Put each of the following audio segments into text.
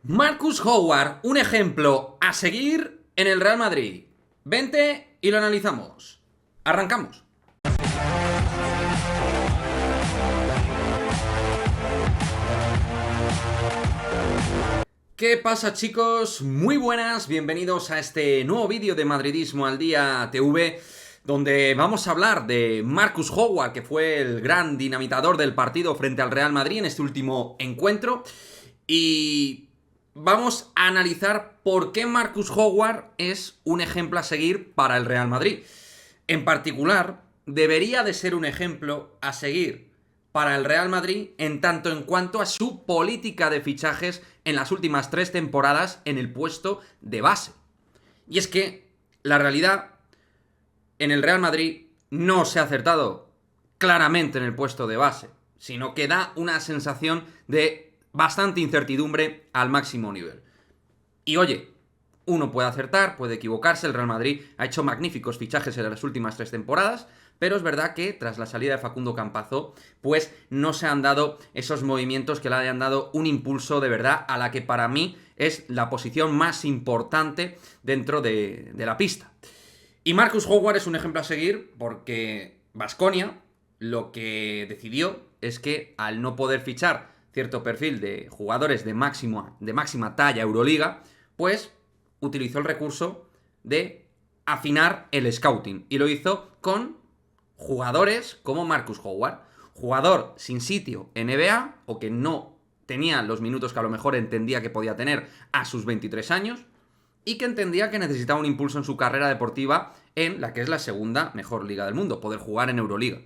Marcus Howard, un ejemplo a seguir en el Real Madrid. Vente y lo analizamos. Arrancamos. ¿Qué pasa, chicos? Muy buenas, bienvenidos a este nuevo vídeo de Madridismo al Día TV, donde vamos a hablar de Marcus Howard, que fue el gran dinamitador del partido frente al Real Madrid en este último encuentro. Y vamos a analizar por qué Marcus Howard es un ejemplo a seguir para el Real Madrid. En particular, debería de ser un ejemplo a seguir para el Real Madrid en tanto en cuanto a su política de fichajes en las últimas 3 temporadas en el puesto de base. Y es que la realidad en el Real Madrid no se ha acertado claramente en el puesto de base, sino que da una sensación de bastante incertidumbre al máximo nivel. Y oye, uno puede acertar, puede equivocarse, el Real Madrid ha hecho magníficos fichajes en las últimas 3 temporadas, pero es verdad que tras la salida de Facundo Campazo, pues no se han dado esos movimientos que le hayan dado un impulso de verdad a la que para mí es la posición más importante dentro de la pista. Y Marcus Howard es un ejemplo a seguir porque Baskonia lo que decidió es que al no poder fichar cierto perfil de jugadores de máxima talla Euroliga, pues utilizó el recurso de afinar el scouting y lo hizo con jugadores como Marcus Howard, jugador sin sitio en NBA o que no tenía los minutos que a lo mejor entendía que podía tener a sus 23 años y que entendía que necesitaba un impulso en su carrera deportiva en la que es la segunda mejor liga del mundo, poder jugar en Euroliga.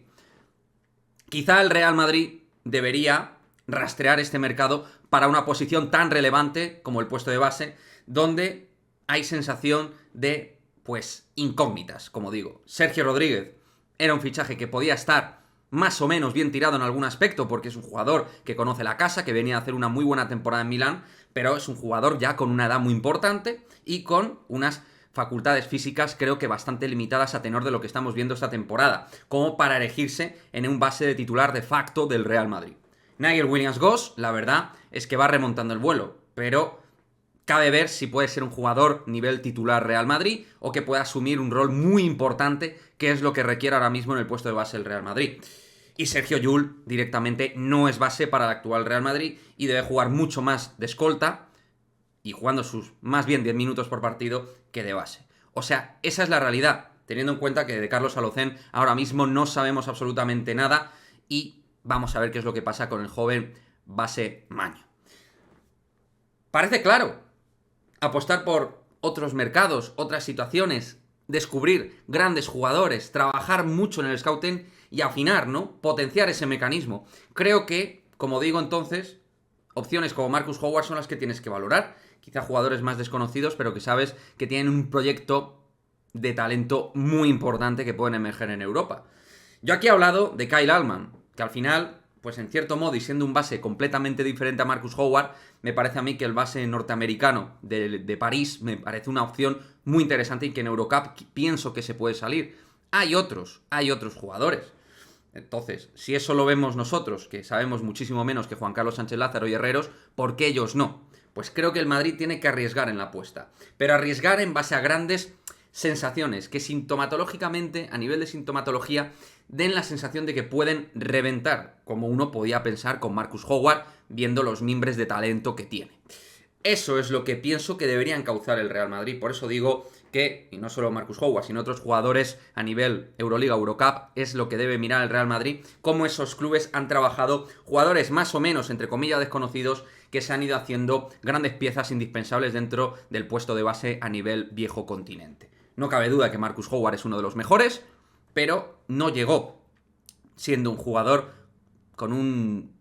Quizá el Real Madrid debería rastrear este mercado para una posición tan relevante como el puesto de base, donde hay sensación de, pues, incógnitas, como digo. Sergio Rodríguez era un fichaje que podía estar más o menos bien tirado en algún aspecto, porque es un jugador que conoce la casa, que venía a hacer una muy buena temporada en Milán, pero es un jugador ya con una edad muy importante y con unas facultades físicas creo que bastante limitadas a tenor de lo que estamos viendo esta temporada, como para elegirse en un base de titular de facto del Real Madrid. Nigel Williams-Goss, la verdad, es que va remontando el vuelo, pero cabe ver si puede ser un jugador nivel titular Real Madrid o que pueda asumir un rol muy importante, que es lo que requiere ahora mismo en el puesto de base del Real Madrid. Y Sergio Llull directamente no es base para el actual Real Madrid y debe jugar mucho más de escolta y jugando sus más bien 10 minutos por partido que de base. O sea, esa es la realidad, teniendo en cuenta que de Carlos Alocén ahora mismo no sabemos absolutamente nada y vamos a ver qué es lo que pasa con el joven base Maño. Parece claro apostar por otros mercados, otras situaciones, descubrir grandes jugadores, trabajar mucho en el scouting y afinar, ¿no? Potenciar ese mecanismo. Creo que, como digo entonces, opciones como Marcus Howard son las que tienes que valorar. Quizá jugadores más desconocidos, pero que sabes que tienen un proyecto de talento muy importante que pueden emerger en Europa. Yo aquí he hablado de Kyle Allman, que al final, pues en cierto modo, y siendo un base completamente diferente a Marcus Howard, me parece a mí que el base norteamericano de París me parece una opción muy interesante y que en Eurocup pienso que se puede salir. Hay otros jugadores. Entonces, si eso lo vemos nosotros, que sabemos muchísimo menos que Juan Carlos Sánchez Lázaro y Herreros, ¿por qué ellos no? Pues creo que el Madrid tiene que arriesgar en la apuesta, pero arriesgar en base a grandes sensaciones que sintomatológicamente, a nivel de sintomatología, den la sensación de que pueden reventar, como uno podía pensar con Marcus Howard, viendo los mimbres de talento que tiene. Eso es lo que pienso que debería encauzar el Real Madrid, por eso digo que, y no solo Marcus Howard, sino otros jugadores a nivel Euroliga, Eurocup, es lo que debe mirar el Real Madrid, cómo esos clubes han trabajado jugadores más o menos, entre comillas, desconocidos, que se han ido haciendo grandes piezas indispensables dentro del puesto de base a nivel viejo continente. No cabe duda que Marcus Howard es uno de los mejores, pero no llegó siendo un jugador con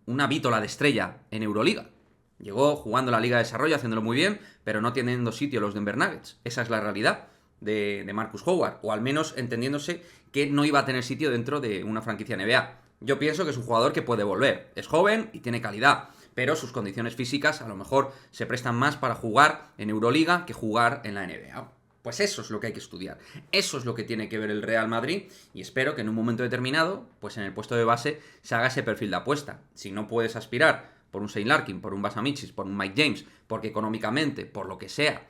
una vítola de estrella en Euroliga. Llegó jugando la Liga de Desarrollo, haciéndolo muy bien, pero no teniendo sitio los Denver Nuggets. Esa es la realidad de Marcus Howard, o al menos entendiéndose que no iba a tener sitio dentro de una franquicia NBA. Yo pienso que es un jugador que puede volver. Es joven y tiene calidad, pero sus condiciones físicas a lo mejor se prestan más para jugar en Euroliga que jugar en la NBA. Pues eso es lo que hay que estudiar. Eso es lo que tiene que ver el Real Madrid y espero que en un momento determinado, pues en el puesto de base, se haga ese perfil de apuesta. Si no puedes aspirar por un Shane Larkin, por un Basamichis, por un Mike James, porque económicamente, por lo que sea,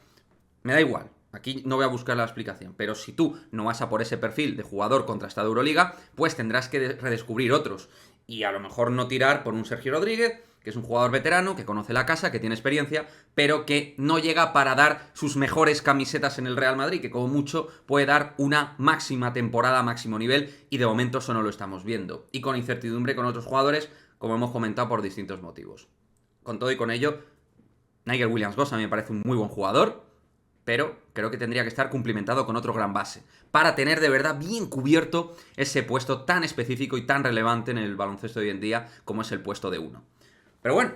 me da igual. Aquí no voy a buscar la explicación, pero si tú no vas a por ese perfil de jugador contrastado de Euroliga, pues tendrás que redescubrir otros. Y a lo mejor no tirar por un Sergio Rodríguez, que es un jugador veterano, que conoce la casa, que tiene experiencia, pero que no llega para dar sus mejores camisetas en el Real Madrid, que como mucho puede dar una máxima temporada, máximo nivel, y de momento eso no lo estamos viendo. Y con incertidumbre con otros jugadores, como hemos comentado, por distintos motivos. Con todo y con ello, Nigel Williams-Goss a mí me parece un muy buen jugador, pero creo que tendría que estar cumplimentado con otro gran base, para tener de verdad bien cubierto ese puesto tan específico y tan relevante en el baloncesto de hoy en día como es el puesto de 1. Pero bueno,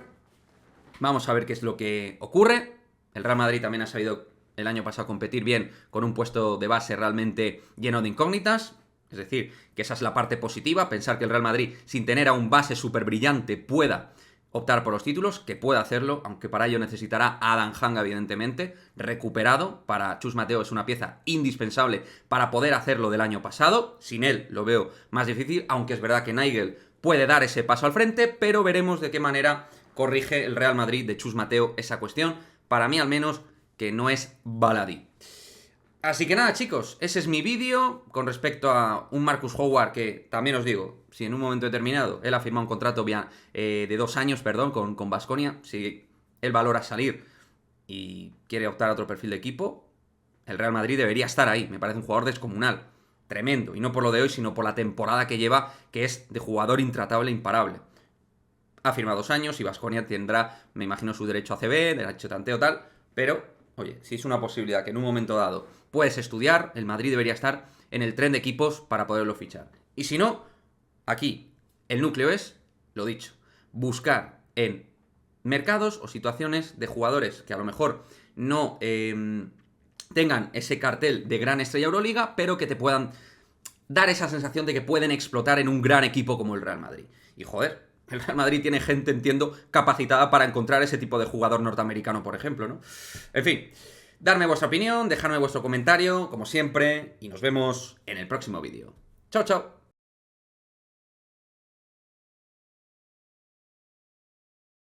vamos a ver qué es lo que ocurre. El Real Madrid también ha sabido el año pasado competir bien con un puesto de base realmente lleno de incógnitas. Es decir, que esa es la parte positiva, pensar que el Real Madrid, sin tener a un base súper brillante, pueda optar por los títulos, que pueda hacerlo, aunque para ello necesitará a Adam Hanga, evidentemente, recuperado. Para Chus Mateo es una pieza indispensable para poder hacerlo del año pasado. Sin él lo veo más difícil, aunque es verdad que Nigel puede dar ese paso al frente, pero veremos de qué manera corrige el Real Madrid de Chus Mateo esa cuestión. Para mí, al menos, que no es baladí. Así que nada, chicos, ese es mi vídeo con respecto a un Marcus Howard que, también os digo, si en un momento determinado él ha firmado un contrato de 2 años, con Baskonia, si él valora salir y quiere optar a otro perfil de equipo, el Real Madrid debería estar ahí. Me parece un jugador descomunal, tremendo, y no por lo de hoy, sino por la temporada que lleva, que es de jugador intratable e imparable. Ha firmado 2 años y Baskonia tendrá, me imagino, su derecho a CB, derecho a tanteo, tal, pero, oye, si es una posibilidad que en un momento dado puedes estudiar, el Madrid debería estar en el tren de equipos para poderlo fichar. Y si no, aquí el núcleo es, lo dicho, buscar en mercados o situaciones de jugadores que a lo mejor no tengan ese cartel de gran estrella Euroliga, pero que te puedan dar esa sensación de que pueden explotar en un gran equipo como el Real Madrid. Y joder, el Real Madrid tiene gente, entiendo, capacitada para encontrar ese tipo de jugador norteamericano, por ejemplo, ¿no? En fin, darme vuestra opinión, dejadme vuestro comentario, como siempre, y nos vemos en el próximo vídeo. ¡Chao, chao!